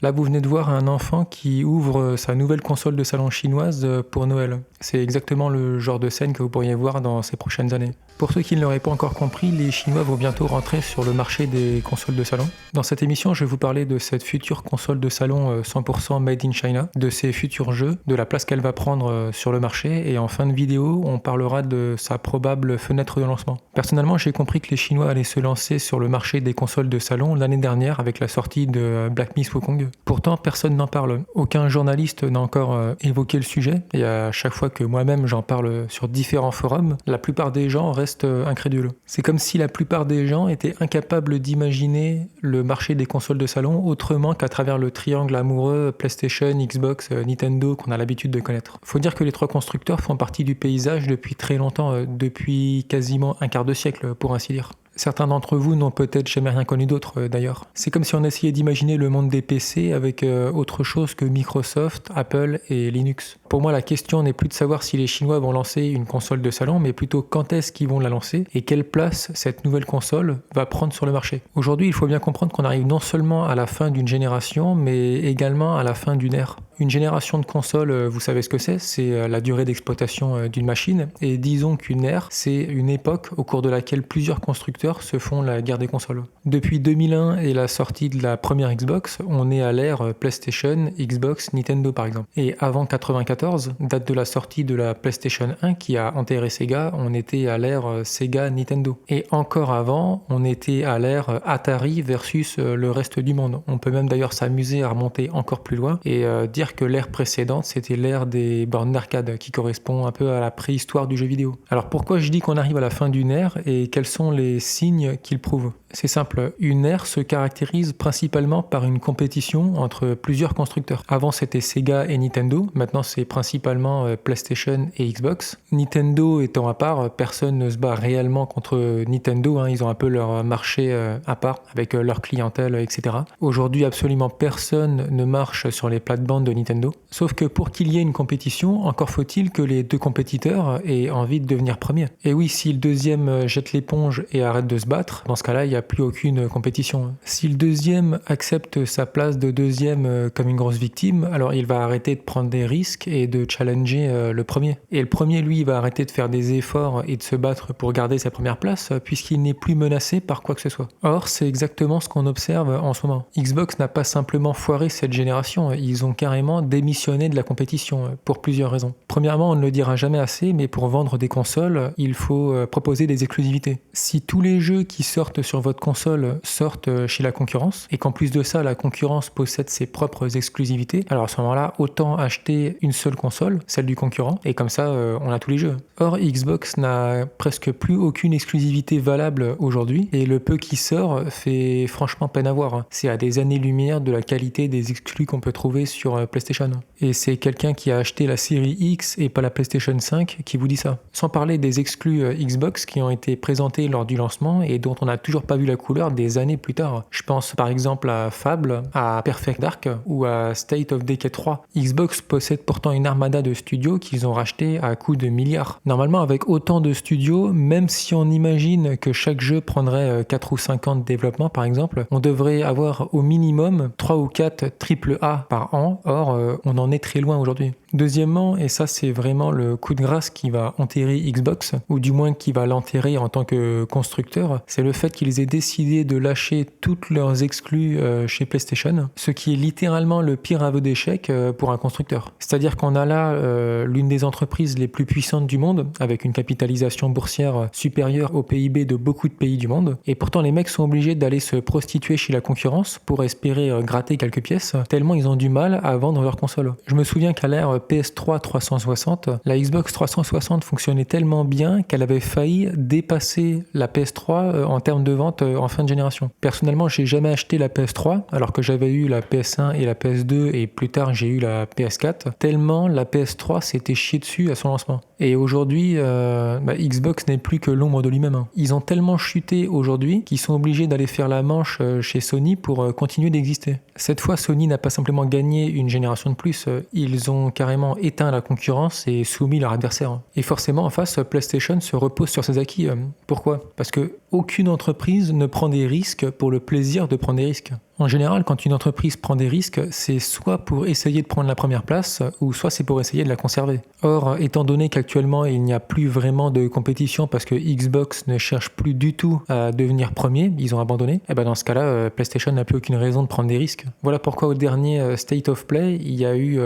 Là, vous venez de voir un enfant qui ouvre sa nouvelle console de salon chinoise pour Noël. C'est exactement le genre de scène que vous pourriez voir dans ces prochaines années. Pour ceux qui ne l'auraient pas encore compris, les Chinois vont bientôt rentrer sur le marché des consoles de salon. Dans cette émission, je vais vous parler de cette future console de salon 100% made in China, de ses futurs jeux, de la place qu'elle va prendre sur le marché, et en fin de vidéo, on parlera de sa probable fenêtre de lancement. Personnellement, j'ai compris que les Chinois allaient se lancer sur le marché des consoles de salon l'année dernière avec la sortie de Black Myth Wukong. Pourtant, personne n'en parle. Aucun journaliste n'a encore évoqué le sujet, et à chaque fois que moi-même j'en parle sur différents forums, la plupart des gens restent incrédules. C'est comme si la plupart des gens étaient incapables d'imaginer le marché des consoles de salon autrement qu'à travers le triangle amoureux PlayStation, Xbox, Nintendo qu'on a l'habitude de connaître. Faut dire que les trois constructeurs font partie du paysage depuis très longtemps, depuis quasiment un quart de siècle pour ainsi dire. Certains d'entre vous n'ont peut-être jamais rien connu d'autre d'ailleurs. C'est comme si on essayait d'imaginer le monde des PC avec autre chose que Microsoft, Apple et Linux. Pour moi, la question n'est plus de savoir si les Chinois vont lancer une console de salon, mais plutôt quand est-ce qu'ils vont la lancer et quelle place cette nouvelle console va prendre sur le marché. Aujourd'hui, il faut bien comprendre qu'on arrive non seulement à la fin d'une génération, mais également à la fin d'une ère. Une génération de consoles, vous savez ce que c'est la durée d'exploitation d'une machine, et disons qu'une ère, c'est une époque au cours de laquelle plusieurs constructeurs se font la guerre des consoles. Depuis 2001 et la sortie de la première Xbox, on est à l'ère PlayStation, Xbox, Nintendo par exemple. Et avant 94, date de la sortie de la PlayStation 1 qui a enterré Sega, on était à l'ère Sega, Nintendo. Et encore avant, on était à l'ère Atari versus le reste du monde. On peut même d'ailleurs s'amuser à remonter encore plus loin et dire que l'ère précédente, c'était l'ère des bornes d'arcade qui correspond un peu à la préhistoire du jeu vidéo. Alors pourquoi je dis qu'on arrive à la fin d'une ère et quels sont les signes qui le prouvent ? C'est simple, une ère se caractérise principalement par une compétition entre plusieurs constructeurs. Avant c'était Sega et Nintendo, maintenant c'est principalement PlayStation et Xbox. Nintendo étant à part, personne ne se bat réellement contre Nintendo, ils ont un peu leur marché à part avec leur clientèle, etc. Aujourd'hui absolument personne ne marche sur les plates-bandes de Nintendo. Sauf que pour qu'il y ait une compétition, encore faut-il que les deux compétiteurs aient envie de devenir premiers. Et oui, si le deuxième jette l'éponge et arrête de se battre, dans ce cas-là, il n'y a plus aucune compétition. Si le deuxième accepte sa place de deuxième comme une grosse victime, alors il va arrêter de prendre des risques et de challenger le premier. Et le premier, lui, il va arrêter de faire des efforts et de se battre pour garder sa première place, puisqu'il n'est plus menacé par quoi que ce soit. Or, c'est exactement ce qu'on observe en ce moment. Xbox n'a pas simplement foiré cette génération, ils ont carrément démissionné de la compétition pour plusieurs raisons. Premièrement, on ne le dira jamais assez, mais pour vendre des consoles, il faut proposer des exclusivités. Si tous les jeux qui sortent sur votre console sortent chez la concurrence, et qu'en plus de ça, la concurrence possède ses propres exclusivités, alors à ce moment-là, autant acheter une seule console, celle du concurrent, et comme ça, on a tous les jeux. Or, Xbox n'a presque plus aucune exclusivité valable aujourd'hui, et le peu qui sort fait franchement peine à voir. C'est à des années-lumière de la qualité des exclus qu'on peut trouver sur PlayStation. Et c'est quelqu'un qui a acheté la série X et pas la PlayStation 5 qui vous dit ça. Sans parler des exclus Xbox qui ont été présentés lors du lancement et dont on n'a toujours pas vu la couleur des années plus tard. Je pense par exemple à Fable, à Perfect Dark ou à State of Decay 3. Xbox possède pourtant une armada de studios qu'ils ont rachetés à coût de milliards. Normalement, avec autant de studios, même si on imagine que chaque jeu prendrait 4 ou 5 ans de développement par exemple, on devrait avoir au minimum 3 ou 4 AAA par an. Or, on en est très loin aujourd'hui. Deuxièmement, et ça c'est vraiment le coup de grâce qui va enterrer Xbox, ou du moins qui va l'enterrer en tant que constructeur, c'est le fait qu'ils aient décidé de lâcher toutes leurs exclus chez PlayStation, ce qui est littéralement le pire aveu d'échec pour un constructeur. C'est-à-dire qu'on a là l'une des entreprises les plus puissantes du monde, avec une capitalisation boursière supérieure au PIB de beaucoup de pays du monde, et pourtant les mecs sont obligés d'aller se prostituer chez la concurrence pour espérer gratter quelques pièces, tellement ils ont du mal à vendre leur console. Je me souviens qu'à l'ère PS3 360, la Xbox 360 fonctionnait tellement bien qu'elle avait failli dépasser la PS3 en termes de vente en fin de génération. Personnellement, j'ai jamais acheté la PS3 alors que j'avais eu la PS1 et la PS2 et plus tard j'ai eu la PS4, tellement la PS3 s'était chiée dessus à son lancement. Et aujourd'hui, Xbox n'est plus que l'ombre de lui-même. Ils ont tellement chuté aujourd'hui qu'ils sont obligés d'aller faire la manche chez Sony pour continuer d'exister. Cette fois, Sony n'a pas simplement gagné une génération de plus, ils ont carrément éteint la concurrence et soumis leur adversaire. Et forcément, en face, PlayStation se repose sur ses acquis. Pourquoi ? Parce que aucune entreprise ne prend des risques pour le plaisir de prendre des risques. En général, quand une entreprise prend des risques, c'est soit pour essayer de prendre la première place, ou soit c'est pour essayer de la conserver. Or, étant donné qu'actuellement il n'y a plus vraiment de compétition parce que Xbox ne cherche plus du tout à devenir premier, ils ont abandonné, et ben dans ce cas-là, PlayStation n'a plus aucune raison de prendre des risques. Voilà pourquoi au dernier State of Play, il y a eu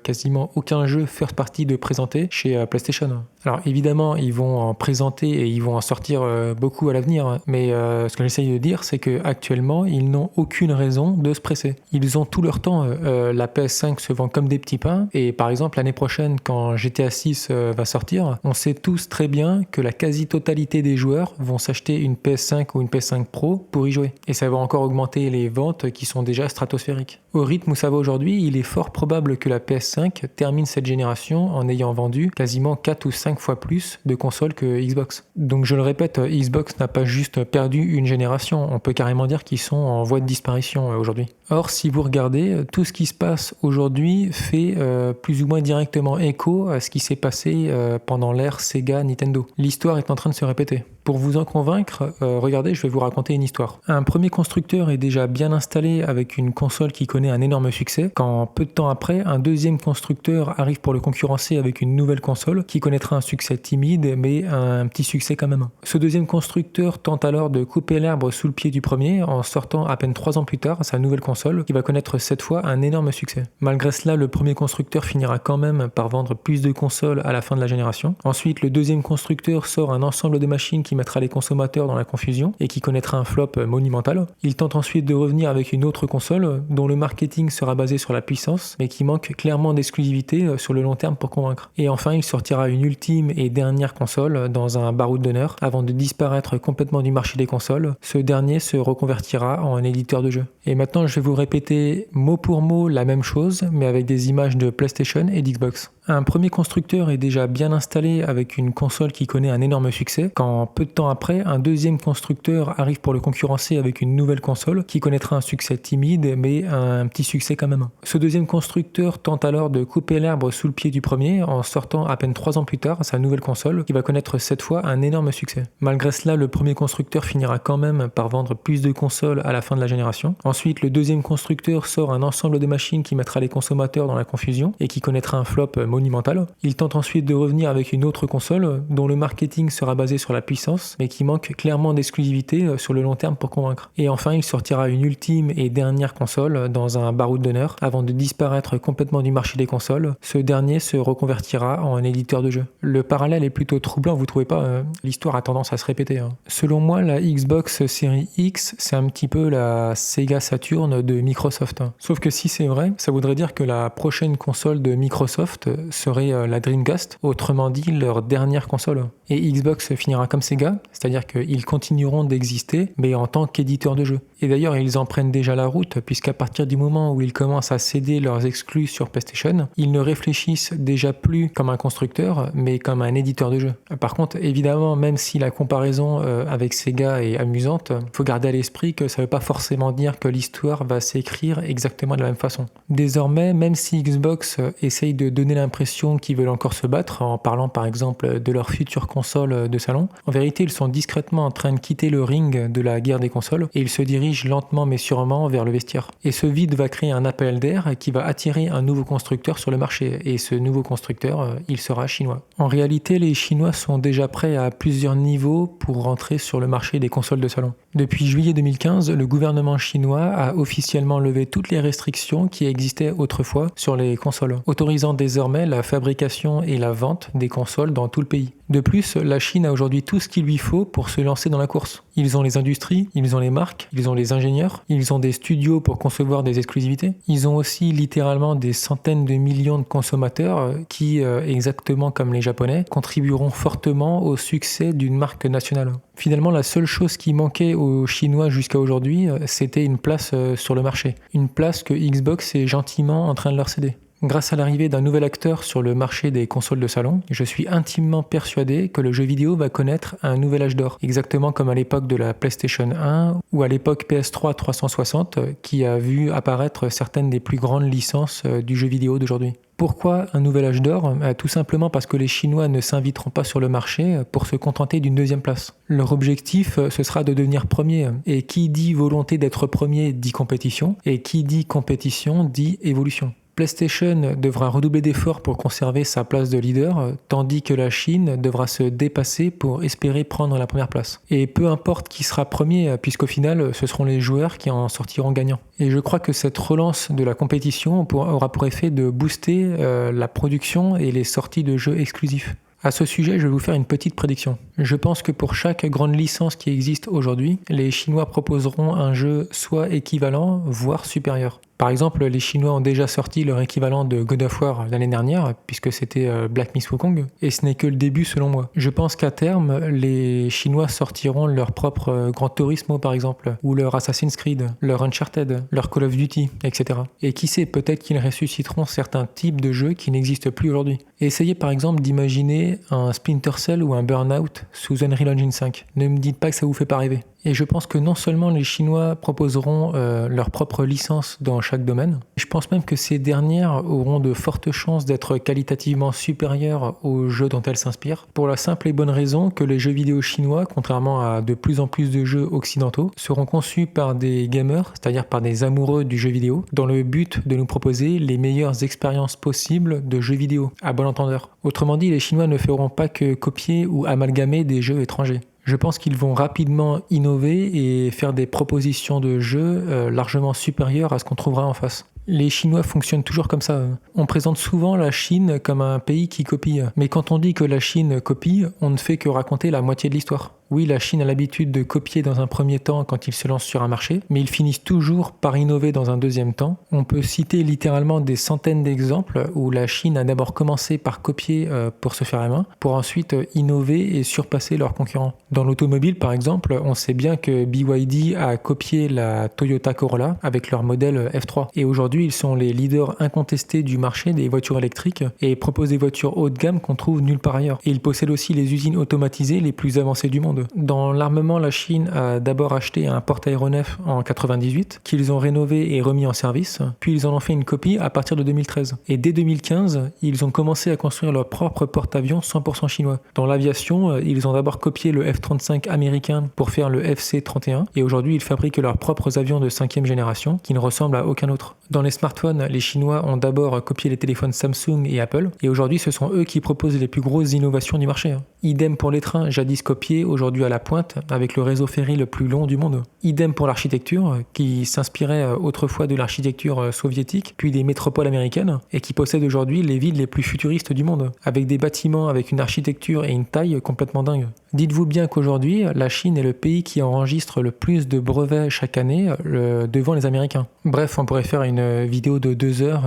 quasiment aucun jeu first party de présenté chez PlayStation. Alors évidemment, ils vont en présenter et ils vont en sortir beaucoup à l'avenir, mais ce que j'essaye de dire, c'est qu'actuellement, ils n'ont aucune raison de se presser. Ils ont tout leur temps. La PS5 se vend comme des petits pains, et par exemple, l'année prochaine, quand GTA 6 va sortir, on sait tous très bien que la quasi-totalité des joueurs vont s'acheter une PS5 ou une PS5 Pro pour y jouer. Et ça va encore augmenter les ventes qui sont déjà stratosphériques. Au rythme où ça va aujourd'hui, il est fort probable que la PS5 termine cette génération en ayant vendu quasiment 4 ou 5 fois plus de consoles que Xbox. Donc je le répète, Xbox n'a pas juste perdu une génération, on peut carrément dire qu'ils sont en voie de disparition aujourd'hui. Or, si vous regardez, tout ce qui se passe aujourd'hui fait plus ou moins directement écho à ce qui s'est passé pendant l'ère Sega Nintendo. L'histoire est en train de se répéter. Pour vous en convaincre, regardez, je vais vous raconter une histoire. Un premier constructeur est déjà bien installé avec une console qui connaît un énorme succès, quand peu de temps après, un deuxième constructeur arrive pour le concurrencer avec une nouvelle console qui connaîtra un succès timide, mais un petit succès quand même. Ce deuxième constructeur tente alors de couper l'herbe sous le pied du premier en sortant à peine 3 ans plus tard sa nouvelle console qui va connaître cette fois un énorme succès. Malgré cela, le premier constructeur finira quand même par vendre plus de consoles à la fin de la génération. Ensuite, le deuxième constructeur sort un ensemble de machines qui mettra les consommateurs dans la confusion et qui connaîtra un flop monumental. Il tente ensuite de revenir avec une autre console dont le marketing sera basé sur la puissance mais qui manque clairement d'exclusivité sur le long terme pour convaincre. Et enfin, il sortira une ultime et dernière console dans un baroud d'honneur avant de disparaître complètement du marché des consoles. Ce dernier se reconvertira en éditeur de jeux. Et maintenant, je vais vous répéter mot pour mot la même chose mais avec des images de PlayStation et d'Xbox. Un premier constructeur est déjà bien installé avec une console qui connaît un énorme succès, quand peu de temps après, un deuxième constructeur arrive pour le concurrencer avec une nouvelle console qui connaîtra un succès timide, mais un petit succès quand même. Ce deuxième constructeur tente alors de couper l'herbe sous le pied du premier en sortant à peine 3 ans plus tard sa nouvelle console qui va connaître cette fois un énorme succès. Malgré cela, le premier constructeur finira quand même par vendre plus de consoles à la fin de la génération. Ensuite, le deuxième constructeur sort un ensemble de machines qui mettra les consommateurs dans la confusion et qui connaîtra un flop monumental. Il tente ensuite de revenir avec une autre console dont le marketing sera basé sur la puissance mais qui manque clairement d'exclusivité sur le long terme pour convaincre. Et enfin, il sortira une ultime et dernière console dans un baroud d'honneur avant de disparaître complètement du marché des consoles. Ce dernier se reconvertira en éditeur de jeux. Le parallèle est plutôt troublant, vous trouvez pas? L'histoire a tendance à se répéter. Selon moi, la Xbox Series X, c'est un petit peu la Sega Saturn de Microsoft. Sauf que si c'est vrai, ça voudrait dire que la prochaine console de Microsoft serait la Dreamcast, autrement dit leur dernière console. Et Xbox finira comme Sega, c'est-à-dire qu'ils continueront d'exister, mais en tant qu'éditeurs de jeux. Et d'ailleurs, ils en prennent déjà la route, puisqu'à partir du moment où ils commencent à céder leurs exclus sur PlayStation, ils ne réfléchissent déjà plus comme un constructeur, mais comme un éditeur de jeux. Par contre, évidemment, même si la comparaison avec Sega est amusante, il faut garder à l'esprit que ça ne veut pas forcément dire que l'histoire va s'écrire exactement de la même façon. Désormais, même si Xbox essaye de donner l'impression qu'ils veulent encore se battre, en parlant par exemple de leur future console de salon, en vérité, ils sont discrètement en train de quitter le ring de la guerre des consoles et ils se dirigent lentement mais sûrement vers le vestiaire. Et ce vide va créer un appel d'air qui va attirer un nouveau constructeur sur le marché. Et ce nouveau constructeur, il sera chinois. En réalité, les Chinois sont déjà prêts à plusieurs niveaux pour rentrer sur le marché des consoles de salon. Depuis juillet 2015, le gouvernement chinois a officiellement levé toutes les restrictions qui existaient autrefois sur les consoles, autorisant désormais la fabrication et la vente des consoles dans tout le pays. De plus, la Chine a aujourd'hui tout ce qu'il lui faut pour se lancer dans la course. Ils ont les industries, ils ont les marques, ils ont les ingénieurs, ils ont des studios pour concevoir des exclusivités. Ils ont aussi littéralement des centaines de millions de consommateurs qui, exactement comme les Japonais, contribueront fortement au succès d'une marque nationale. Finalement, la seule chose qui manquait aux Chinois jusqu'à aujourd'hui, c'était une place sur le marché. Une place que Xbox est gentiment en train de leur céder. Grâce à l'arrivée d'un nouvel acteur sur le marché des consoles de salon, je suis intimement persuadé que le jeu vidéo va connaître un nouvel âge d'or, exactement comme à l'époque de la PlayStation 1 ou à l'époque PS3 360 qui a vu apparaître certaines des plus grandes licences du jeu vidéo d'aujourd'hui. Pourquoi un nouvel âge d'or ? Tout simplement parce que les Chinois ne s'inviteront pas sur le marché pour se contenter d'une deuxième place. Leur objectif, ce sera de devenir premier. Et qui dit volonté d'être premier dit compétition, et qui dit compétition dit évolution. PlayStation devra redoubler d'efforts pour conserver sa place de leader, tandis que la Chine devra se dépasser pour espérer prendre la première place. Et peu importe qui sera premier, puisqu'au final, ce seront les joueurs qui en sortiront gagnants. Et je crois que cette relance de la compétition aura pour effet de booster la production et les sorties de jeux exclusifs. À ce sujet, je vais vous faire une petite prédiction. Je pense que pour chaque grande licence qui existe aujourd'hui, les Chinois proposeront un jeu soit équivalent, voire supérieur. Par exemple, les Chinois ont déjà sorti leur équivalent de God of War l'année dernière, puisque c'était Black Myth Wukong, et ce n'est que le début selon moi. Je pense qu'à terme, les Chinois sortiront leur propre Gran Turismo par exemple, ou leur Assassin's Creed, leur Uncharted, leur Call of Duty, etc. Et qui sait, peut-être qu'ils ressusciteront certains types de jeux qui n'existent plus aujourd'hui. Essayez par exemple d'imaginer un Splinter Cell ou un Burnout sous Unreal Engine 5. Ne me dites pas que ça vous fait pas rêver. Et je pense que non seulement les Chinois proposeront leur propre licence dans chaque domaine, je pense même que ces dernières auront de fortes chances d'être qualitativement supérieures aux jeux dont elles s'inspirent, pour la simple et bonne raison que les jeux vidéo chinois, contrairement à de plus en plus de jeux occidentaux, seront conçus par des gamers, c'est-à-dire par des amoureux du jeu vidéo, dans le but de nous proposer les meilleures expériences possibles de jeux vidéo, à bon entendeur. Autrement dit, les Chinois ne feront pas que copier ou amalgamer des jeux étrangers. Je pense qu'ils vont rapidement innover et faire des propositions de jeux largement supérieures à ce qu'on trouvera en face. Les Chinois fonctionnent toujours comme ça. On présente souvent la Chine comme un pays qui copie. Mais quand on dit que la Chine copie, on ne fait que raconter la moitié de l'histoire. Oui, la Chine a l'habitude de copier dans un premier temps quand ils se lancent sur un marché, mais ils finissent toujours par innover dans un deuxième temps. On peut citer littéralement des centaines d'exemples où la Chine a d'abord commencé par copier pour se faire la main, pour ensuite innover et surpasser leurs concurrents. Dans l'automobile, par exemple, on sait bien que BYD a copié la Toyota Corolla avec leur modèle F3. Et aujourd'hui, ils sont les leaders incontestés du marché des voitures électriques et proposent des voitures haut de gamme qu'on trouve nulle part ailleurs. Et ils possèdent aussi les usines automatisées les plus avancées du monde. Dans l'armement, la Chine a d'abord acheté un porte-aéronef en 98, qu'ils ont rénové et remis en service, puis ils en ont fait une copie à partir de 2013. Et dès 2015, ils ont commencé à construire leur propre porte-avions 100% chinois. Dans l'aviation, ils ont d'abord copié le F-35 américain pour faire le FC-31, et aujourd'hui ils fabriquent leurs propres avions de 5e génération qui ne ressemblent à aucun autre. Dans les smartphones, les Chinois ont d'abord copié les téléphones Samsung et Apple, et aujourd'hui ce sont eux qui proposent les plus grosses innovations du marché. Idem pour les trains, jadis copiés, aujourd'hui à la pointe, avec le réseau ferry le plus long du monde. Idem pour l'architecture, qui s'inspirait autrefois de l'architecture soviétique, puis des métropoles américaines, et qui possède aujourd'hui les villes les plus futuristes du monde, avec des bâtiments avec une architecture et une taille complètement dingue. Dites-vous bien qu'aujourd'hui, la Chine est le pays qui enregistre le plus de brevets chaque année devant les Américains. Bref, on pourrait faire une vidéo de 2 heures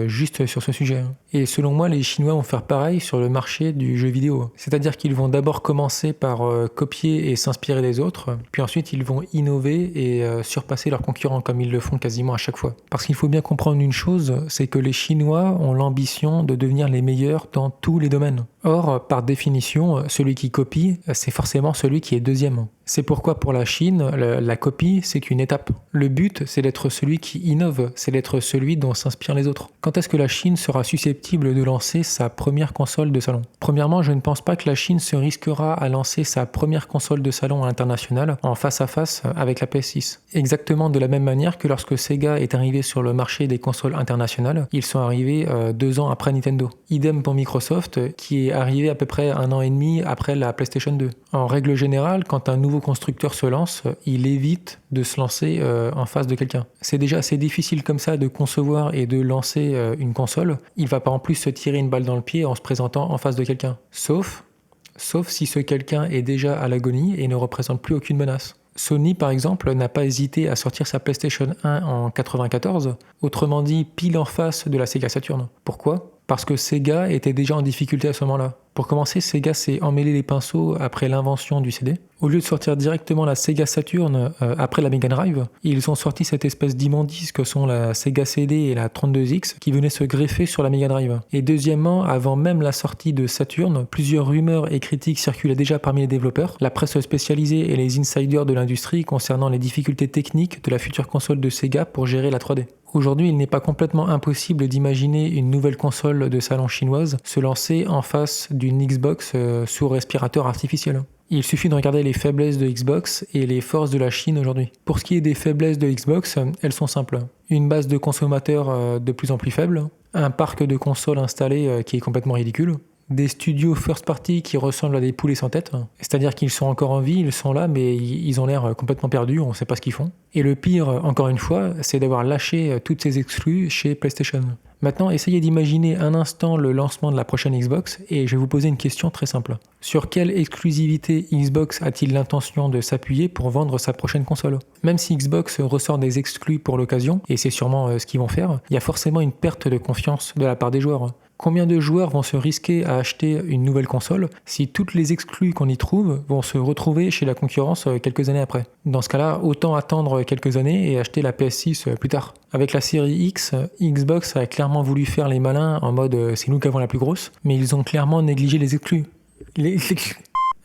juste sur ce sujet. Et selon moi, les Chinois vont faire pareil sur le marché du jeu vidéo. C'est-à-dire qu'ils vont d'abord commencer par copier et s'inspirer des autres, puis ensuite ils vont innover et surpasser leurs concurrents comme ils le font quasiment à chaque fois. Parce qu'il faut bien comprendre une chose, c'est que les Chinois ont l'ambition de devenir les meilleurs dans tous les domaines. Or, par définition, celui qui copie, c'est forcément celui qui est deuxième. C'est pourquoi pour la Chine, la copie, c'est qu'une étape. Le but, c'est d'être celui qui innove, c'est d'être celui dont s'inspirent les autres. Quand est-ce que la Chine sera susceptible de lancer sa première console de salon ? Premièrement, je ne pense pas que la Chine se risquera à lancer sa première console de salon à l'international en face à face avec la PS6. Exactement de la même manière que lorsque Sega est arrivé sur le marché des consoles internationales, ils sont arrivés 2 ans après Nintendo. Idem pour Microsoft, qui est arrivé à peu près 1 an et demi après la PlayStation 2. En règle générale, quand un nouveau constructeur se lance, il évite de se lancer en face de quelqu'un. C'est déjà assez difficile comme ça de concevoir et de lancer une console. Il va pas en plus se tirer une balle dans le pied en se présentant en face de quelqu'un. Sauf si ce quelqu'un est déjà à l'agonie et ne représente plus aucune menace. Sony, par exemple, n'a pas hésité à sortir sa PlayStation 1 en 1994, autrement dit pile en face de la Sega Saturn. Pourquoi ? Parce que Sega était déjà en difficulté à ce moment-là. Pour commencer, Sega s'est emmêlé les pinceaux après l'invention du CD. Au lieu de sortir directement la Sega Saturn après la Mega Drive, ils ont sorti cette espèce d'immondice que sont la Sega CD et la 32X qui venaient se greffer sur la Mega Drive. Et deuxièmement, avant même la sortie de Saturn, plusieurs rumeurs et critiques circulaient déjà parmi les développeurs, la presse spécialisée et les insiders de l'industrie concernant les difficultés techniques de la future console de Sega pour gérer la 3D. Aujourd'hui, il n'est pas complètement impossible d'imaginer une nouvelle console de salon chinoise se lancer en face d'une Xbox sous respirateur artificiel. Il suffit de regarder les faiblesses de Xbox et les forces de la Chine aujourd'hui. Pour ce qui est des faiblesses de Xbox, elles sont simples. Une base de consommateurs de plus en plus faible, un parc de consoles installé qui est complètement ridicule, des studios first party qui ressemblent à des poulets sans tête, c'est-à-dire qu'ils sont encore en vie, ils sont là, mais ils ont l'air complètement perdus, on ne sait pas ce qu'ils font. Et le pire, encore une fois, c'est d'avoir lâché toutes ces exclus chez PlayStation. Maintenant, essayez d'imaginer un instant le lancement de la prochaine Xbox et je vais vous poser une question très simple. Sur quelle exclusivité Xbox a-t-il l'intention de s'appuyer pour vendre sa prochaine console ? Même si Xbox ressort des exclus pour l'occasion, et c'est sûrement ce qu'ils vont faire, il y a forcément une perte de confiance de la part des joueurs. Combien de joueurs vont se risquer à acheter une nouvelle console si toutes les exclus qu'on y trouve vont se retrouver chez la concurrence quelques années après ? Dans ce cas-là, autant attendre quelques années et acheter la PS6 plus tard. Avec la série X, Xbox a clairement voulu faire les malins en mode c'est nous qui avons la plus grosse, mais ils ont clairement négligé les exclus.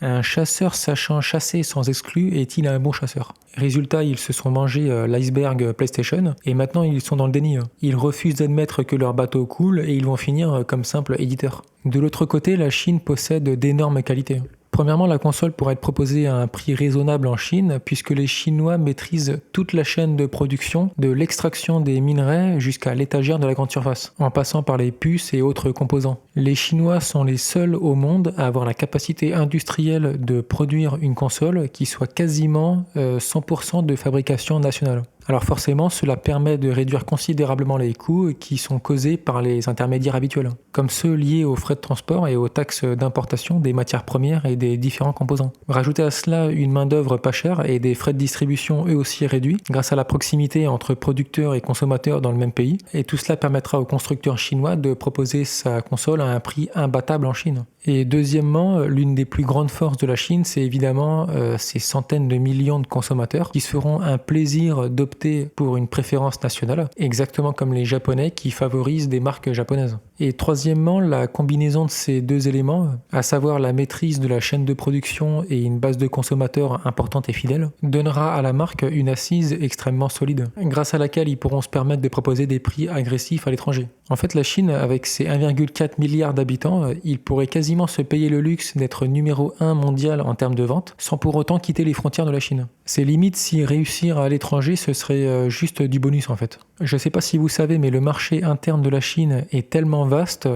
Un chasseur sachant chasser sans exclus est-il un bon chasseur ? Résultat, ils se sont mangés l'iceberg PlayStation et maintenant ils sont dans le déni. Ils refusent d'admettre que leur bateau coule et ils vont finir comme simple éditeur. De l'autre côté, la Chine possède d'énormes qualités. Premièrement, la console pourrait être proposée à un prix raisonnable en Chine puisque les Chinois maîtrisent toute la chaîne de production, de l'extraction des minerais jusqu'à l'étagère de la grande surface, en passant par les puces et autres composants. Les Chinois sont les seuls au monde à avoir la capacité industrielle de produire une console qui soit quasiment 100% de fabrication nationale. Alors forcément, cela permet de réduire considérablement les coûts qui sont causés par les intermédiaires habituels, comme ceux liés aux frais de transport et aux taxes d'importation des matières premières et des différents composants. Rajoutez à cela une main-d'œuvre pas chère et des frais de distribution eux aussi réduits grâce à la proximité entre producteurs et consommateurs dans le même pays, et tout cela permettra aux constructeurs chinois de proposer sa console à un prix imbattable en Chine. Et deuxièmement, l'une des plus grandes forces de la Chine, c'est évidemment ces centaines de millions de consommateurs qui se feront un plaisir d'opter pour une préférence nationale, exactement comme les Japonais qui favorisent des marques japonaises. Et troisièmement, la combinaison de ces deux éléments, à savoir la maîtrise de la chaîne de production et une base de consommateurs importante et fidèle, donnera à la marque une assise extrêmement solide, grâce à laquelle ils pourront se permettre de proposer des prix agressifs à l'étranger. En fait, la Chine, avec ses 1,4 milliard d'habitants, il pourrait quasiment se payer le luxe d'être numéro 1 mondial en termes de vente, sans pour autant quitter les frontières de la Chine. C'est limite si réussir à l'étranger, ce serait juste du bonus en fait. Je sais pas si vous savez, mais le marché interne de la Chine est tellement vaste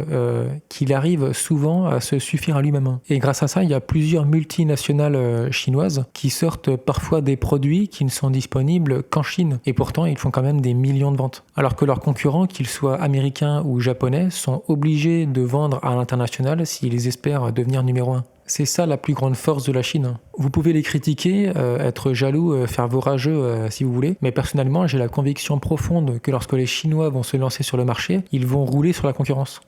qu'il arrive souvent à se suffire à lui-même. Et grâce à ça, il y a plusieurs multinationales chinoises qui sortent parfois des produits qui ne sont disponibles qu'en Chine. Et pourtant, ils font quand même des millions de ventes. Alors que leurs concurrents, qu'ils soient américains ou japonais, sont obligés de vendre à l'international s'ils espèrent devenir numéro 1. C'est ça la plus grande force de la Chine. Vous pouvez les critiquer, être jaloux, faire vos rageux si vous voulez, mais personnellement j'ai la conviction profonde que lorsque les Chinois vont se lancer sur le marché, ils vont rouler sur la concurrence.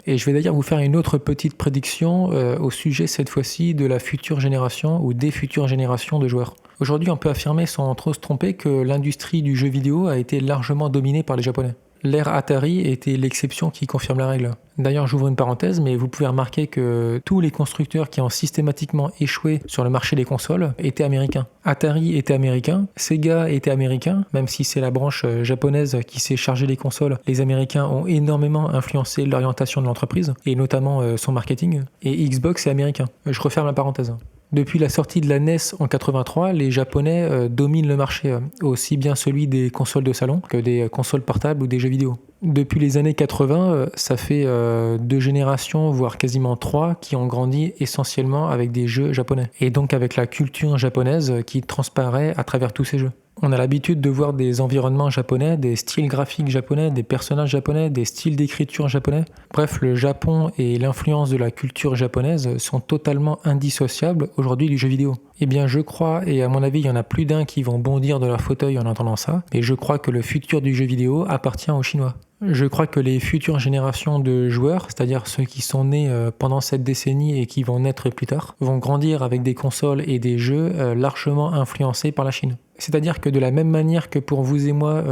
Et je vais d'ailleurs vous faire une autre petite prédiction au sujet cette fois-ci de la future génération ou des futures générations de joueurs. Aujourd'hui on peut affirmer sans trop se tromper que l'industrie du jeu vidéo a été largement dominée par les Japonais. L'ère Atari était l'exception qui confirme la règle. D'ailleurs, j'ouvre une parenthèse, mais vous pouvez remarquer que tous les constructeurs qui ont systématiquement échoué sur le marché des consoles étaient américains. Atari était américain, Sega était américain, même si c'est la branche japonaise qui s'est chargée des consoles. Les Américains ont énormément influencé l'orientation de l'entreprise, et notamment son marketing. Et Xbox est américain. Je referme la parenthèse. Depuis la sortie de la NES en 83, les Japonais dominent le marché, aussi bien celui des consoles de salon que des consoles portables ou des jeux vidéo. Depuis les années 80, ça fait 2 générations, voire quasiment 3, qui ont grandi essentiellement avec des jeux japonais. Et donc avec la culture japonaise qui transparaît à travers tous ces jeux. On a l'habitude de voir des environnements japonais, des styles graphiques japonais, des personnages japonais, des styles d'écriture japonais. Bref, le Japon et l'influence de la culture japonaise sont totalement indissociables aujourd'hui du jeu vidéo. Eh bien je crois, et à mon avis il y en a plus d'un qui vont bondir de leur fauteuil en entendant ça, mais je crois que le futur du jeu vidéo appartient aux Chinois. Je crois que les futures générations de joueurs, c'est-à-dire ceux qui sont nés pendant cette décennie et qui vont naître plus tard, vont grandir avec des consoles et des jeux largement influencés par la Chine. C'est-à-dire que de la même manière que pour vous et moi,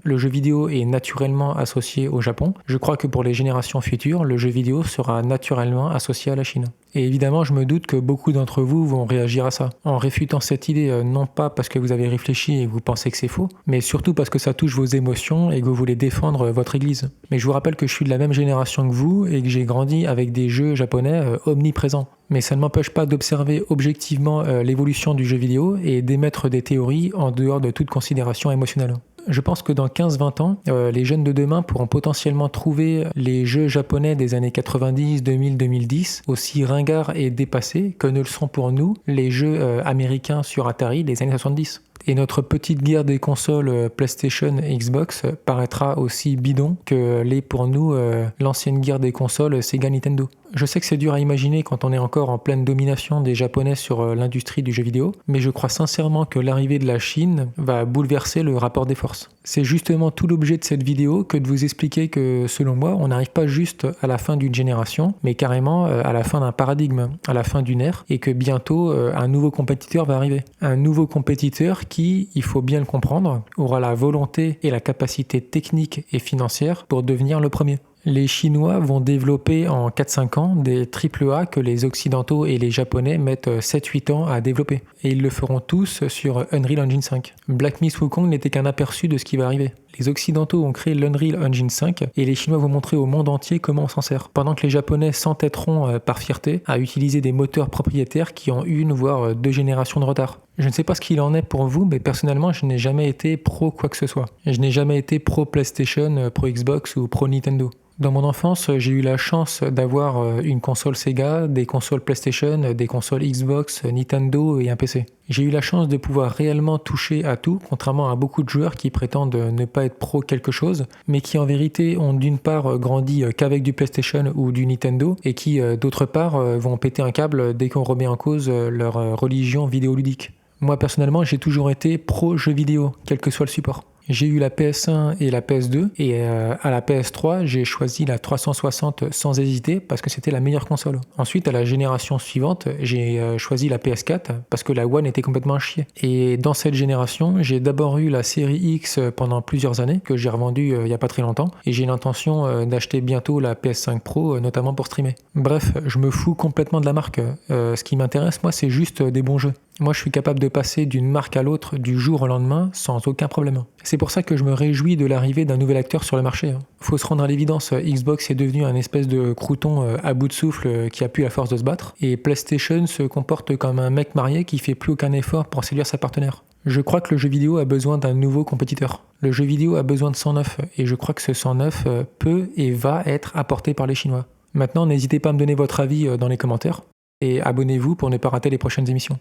le jeu vidéo est naturellement associé au Japon, je crois que pour les générations futures, le jeu vidéo sera naturellement associé à la Chine. Et évidemment, je me doute que beaucoup d'entre vous vont réagir à ça, en réfutant cette idée, non pas parce que vous avez réfléchi et que vous pensez que c'est faux, mais surtout parce que ça touche vos émotions et que vous voulez défendre votre église. Mais je vous rappelle que je suis de la même génération que vous et que j'ai grandi avec des jeux japonais omniprésents. Mais ça ne m'empêche pas d'observer objectivement l'évolution du jeu vidéo et d'émettre des théories en dehors de toute considération émotionnelle. Je pense que dans 15-20 ans, les jeunes de demain pourront potentiellement trouver les jeux japonais des années 90, 2000, 2010 aussi ringards et dépassés que ne le sont pour nous les jeux américains sur Atari des années 70. Et notre petite guerre des consoles PlayStation et Xbox paraîtra aussi bidon que l'est pour nous l'ancienne guerre des consoles Sega Nintendo. Je sais que c'est dur à imaginer quand on est encore en pleine domination des Japonais sur l'industrie du jeu vidéo, mais je crois sincèrement que l'arrivée de la Chine va bouleverser le rapport des forces. C'est justement tout l'objet de cette vidéo que de vous expliquer que, selon moi, on n'arrive pas juste à la fin d'une génération, mais carrément à la fin d'un paradigme, à la fin d'une ère, et que bientôt un nouveau compétiteur va arriver. Un nouveau compétiteur qui, il faut bien le comprendre, aura la volonté et la capacité technique et financière pour devenir le premier. Les Chinois vont développer en 4-5 ans des AAA que les Occidentaux et les Japonais mettent 7-8 ans à développer. Et ils le feront tous sur Unreal Engine 5. Black Myth Wukong n'était qu'un aperçu de ce qui va arriver. Les Occidentaux ont créé l'Unreal Engine 5 et les Chinois vont montrer au monde entier comment on s'en sert. Pendant que les Japonais s'entêteront par fierté à utiliser des moteurs propriétaires qui ont une voire 2 générations de retard. Je ne sais pas ce qu'il en est pour vous, mais personnellement, je n'ai jamais été pro quoi que ce soit. Je n'ai jamais été pro PlayStation, pro Xbox ou pro Nintendo. Dans mon enfance, j'ai eu la chance d'avoir une console Sega, des consoles PlayStation, des consoles Xbox, Nintendo et un PC. J'ai eu la chance de pouvoir réellement toucher à tout, contrairement à beaucoup de joueurs qui prétendent ne pas être pro quelque chose, mais qui en vérité ont d'une part grandi qu'avec du PlayStation ou du Nintendo, et qui d'autre part vont péter un câble dès qu'on remet en cause leur religion vidéoludique. Moi personnellement, j'ai toujours été pro jeu vidéo, quel que soit le support. J'ai eu la PS1 et la PS2 et à la PS3 j'ai choisi la 360 sans hésiter parce que c'était la meilleure console. Ensuite à la génération suivante j'ai choisi la PS4 parce que la One était complètement à chier. Et dans cette génération j'ai d'abord eu la série X pendant plusieurs années que j'ai revendue il y a pas très longtemps et j'ai l'intention d'acheter bientôt la PS5 Pro notamment pour streamer. Bref, je me fous complètement de la marque. Ce qui m'intéresse moi c'est juste des bons jeux. Moi, je suis capable de passer d'une marque à l'autre du jour au lendemain sans aucun problème. C'est pour ça que je me réjouis de l'arrivée d'un nouvel acteur sur le marché. Faut se rendre à l'évidence, Xbox est devenu un espèce de crouton à bout de souffle qui a plus la force de se battre, et PlayStation se comporte comme un mec marié qui fait plus aucun effort pour séduire sa partenaire. Je crois que le jeu vidéo a besoin d'un nouveau compétiteur. Le jeu vidéo a besoin de sang neuf, et je crois que ce sang neuf peut et va être apporté par les Chinois. Maintenant, n'hésitez pas à me donner votre avis dans les commentaires, et abonnez-vous pour ne pas rater les prochaines émissions.